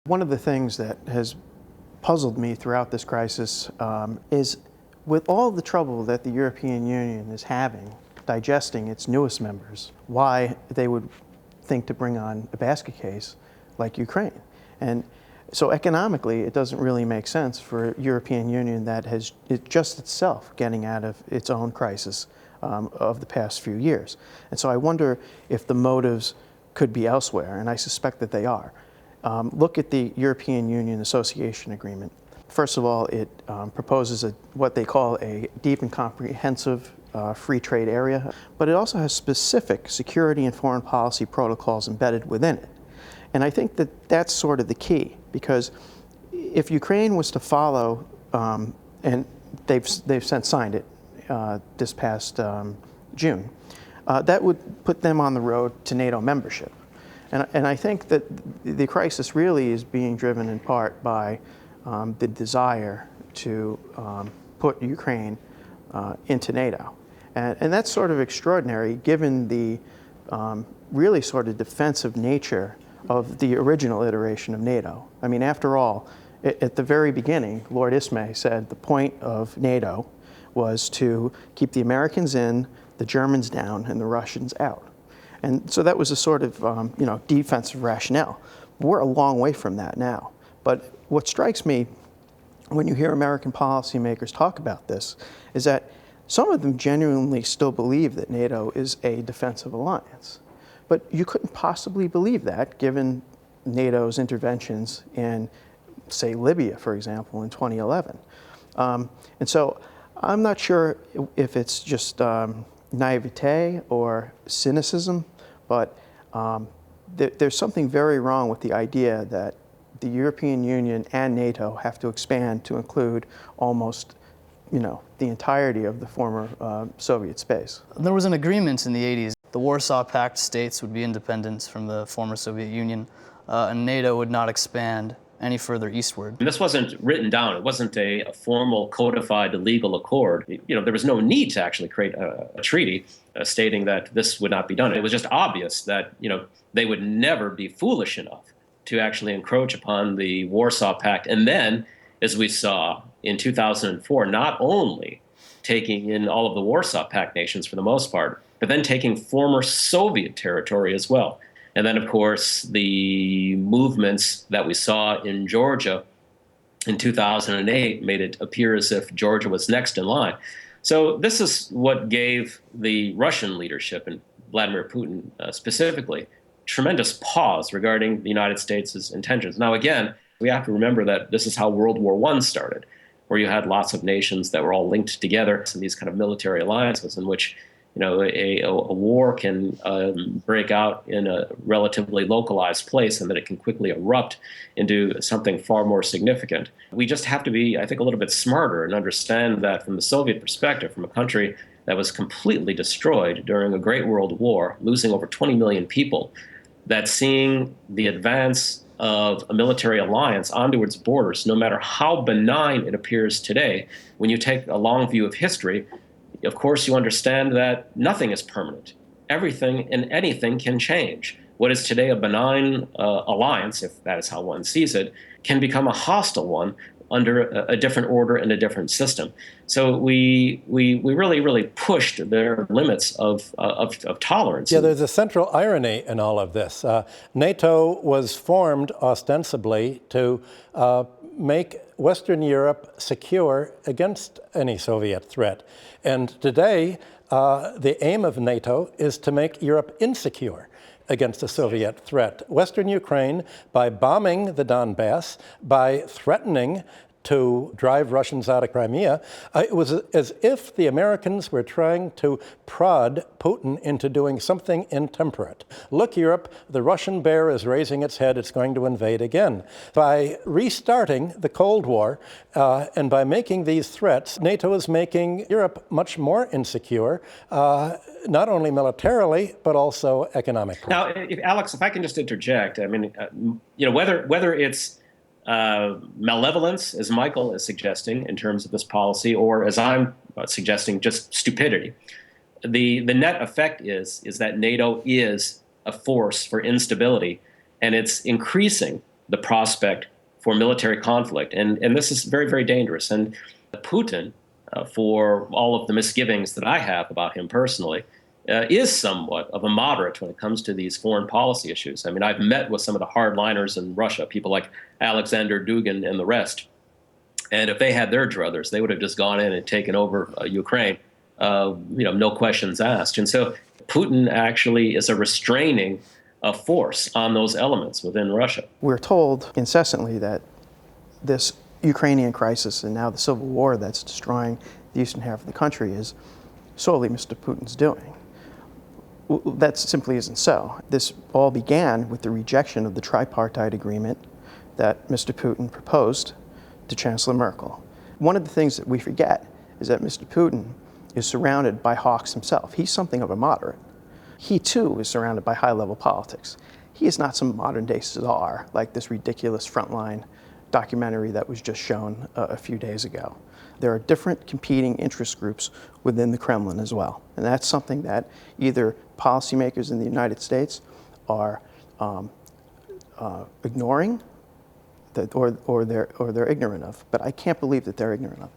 One of the things that has puzzled me throughout this crisis is with all the trouble that the European Union is having digesting its newest members, why they would think to bring on a basket case like Ukraine. And so economically, it doesn't really make sense for a European Union that has just itself getting out of its own crisis of the past few years. And so I wonder if the motives could be elsewhere, and I suspect that they are. Look at the European Union Association Agreement. First of all, it proposes what they call a deep and comprehensive free trade area, but it also has specific security and foreign policy protocols embedded within it. And I think that that's sort of the key, because if Ukraine was to follow, and they've since signed it this past June, that would put them on the road to NATO membership. And I think that the crisis really is being driven in part by the desire to put Ukraine into NATO. And that's sort of extraordinary given the really sort of defensive nature of the original iteration of NATO. I mean, after all, at the very beginning, Lord Ismay said the point of NATO was to keep the Americans in, the Germans down, and the Russians out. And so that was a sort of defensive rationale. We're a long way from that now. But what strikes me when you hear American policymakers talk about this is that some of them genuinely still believe that NATO is a defensive alliance. But you couldn't possibly believe that given NATO's interventions in, say, Libya, for example, in 2011. And so I'm not sure if it's just naivete or cynicism, but there's something very wrong with the idea that the European Union and NATO have to expand to include almost, the entirety of the former Soviet space. There was an agreement in the 80s. The Warsaw Pact states would be independent from the former Soviet Union, and NATO would not expand any further eastward. And this wasn't written down. It wasn't a formal codified legal accord. There was no need to actually create a treaty stating that this would not be done. It was just obvious that, they would never be foolish enough to actually encroach upon the Warsaw Pact. And then, as we saw in 2004, not only taking in all of the Warsaw Pact nations for the most part, but then taking former Soviet territory as well. And then, of course, the movements that we saw in Georgia in 2008 made it appear as if Georgia was next in line. So this is what gave the Russian leadership, and Vladimir Putin specifically, tremendous pause regarding the United States' intentions. Now, again, we have to remember that this is how World War I started, where you had lots of nations that were all linked together in these kind of military alliances in which a war can break out in a relatively localized place, and that it can quickly erupt into something far more significant. We just have to be, I think, a little bit smarter and understand that from the Soviet perspective, from a country that was completely destroyed during a Great World War, losing over 20 million people, that seeing the advance of a military alliance onto its borders, no matter how benign it appears today, when you take a long view of history, of course, you understand that nothing is permanent. Everything and anything can change. What is today a benign alliance, if that is how one sees it, can become a hostile one under a different order and a different system. So we really, really pushed their limits of tolerance. Yeah, there's a central irony in all of this. NATO was formed ostensibly to make Western Europe secure against any Soviet threat. And today, the aim of NATO is to make Europe insecure against a Soviet threat. Western Ukraine, by bombing the Donbass, by threatening to drive Russians out of Crimea, it was as if the Americans were trying to prod Putin into doing something intemperate. Look, Europe, the Russian bear is raising its head. It's going to invade again. By restarting the Cold War and by making these threats, NATO is making Europe much more insecure, not only militarily, but also economically. Now, Alex, if I can just interject, I mean, whether it's malevolence, as Michael is suggesting in terms of this policy, or as I'm suggesting, just stupidity. The net effect is that NATO is a force for instability, and it's increasing the prospect for military conflict. And this is very, very dangerous. And Putin, for all of the misgivings that I have about him personally, is somewhat of a moderate when it comes to these foreign policy issues. I mean, I've met with some of the hardliners in Russia, people like Alexander Dugin and the rest. And if they had their druthers, they would have just gone in and taken over Ukraine, no questions asked. And so Putin actually is a restraining force on those elements within Russia. We're told incessantly that this Ukrainian crisis and now the civil war that's destroying the eastern half of the country is solely Mr. Putin's doing. That simply isn't so. This all began with the rejection of the tripartite agreement that Mr. Putin proposed to Chancellor Merkel. One of the things that we forget is that Mr. Putin is surrounded by hawks himself. He's something of a moderate. He too is surrounded by high-level politics. He is not some modern-day czar like this ridiculous Frontline documentary that was just shown a few days ago. There are different competing interest groups within the Kremlin as well. And that's something that either policymakers in the United States are ignoring or they're ignorant of. But I can't believe that they're ignorant of.